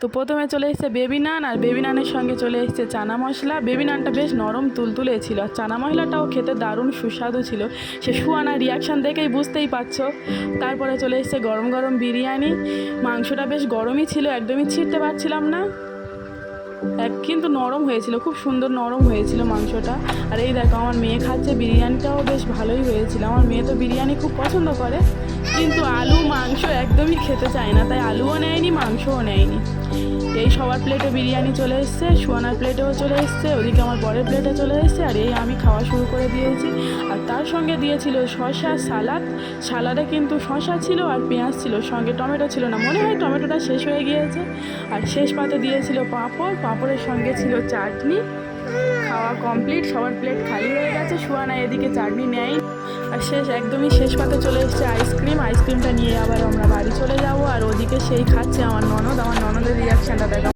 তো প্রথমে চলে এসেছে বেবি নান, আর বেবি নানের সঙ্গে চলে এসেছে চানা মশলা। বেবি নানটা বেশ নরম তুলতুলে ছিল, আর চানা মশলাটাও খেতে দারুণ সুস্বাদু ছিল। সে সুয়ানার রিয়াকশান দেখেই বুঝতেই পারছো। তারপরে চলে এসেছে গরম গরম বিরিয়ানি। মাংসটা বেশ গরমই ছিল, একদমই ছিঁড়তে পারছিলাম না, কিন্তু নরম হয়েছিল, খুব সুন্দর নরম হয়েছিল মাংসটা। আর এই দেখো আমার মেয়ে খাচ্ছে, বিরিয়ানিটাও বেশ ভালোই হয়েছিল। আমার মেয়ে তো বিরিয়ানি খুব পছন্দ করে, কিন্তু আলু মাংস একদমই খেতে চায় না, তাই আলুও নেয়নি মাংসও নেয়নি। এই সবার প্লেটে বিরিয়ানি চলে এসছে, সুয়ানার প্লেটেও চলে এসছে, ওদিকে আমার বরের প্লেটে চলে এসছে, আর এই আমি খাওয়া শুরু করে দিয়েছি। আর তার সঙ্গে দিয়েছিল শসা, সালাদ। সালাদে কিন্তু শসা ছিল আর পেঁয়াজ ছিল, সঙ্গে টমেটো ছিল না, মনে হয় টমেটোটা শেষ হয়ে গিয়েছে। আর শেষ পাতে দিয়েছিল পাঁপড়, পাঁপড়ের সঙ্গে ছিল চাটনি। খাওয়া কমপ্লিট, সবার প্লেট খালি হয়ে গেছে, সুয়ানা এদিকে চাটনি নেয়। আর একদমই শেষ পাতে চলে এসছে আইসক্রিম। আইসক্রিমটা নিয়ে আবার আমরা বাড়ি চলে যাব। আর ওদিকে সেই খাচ্ছে আমার ননদ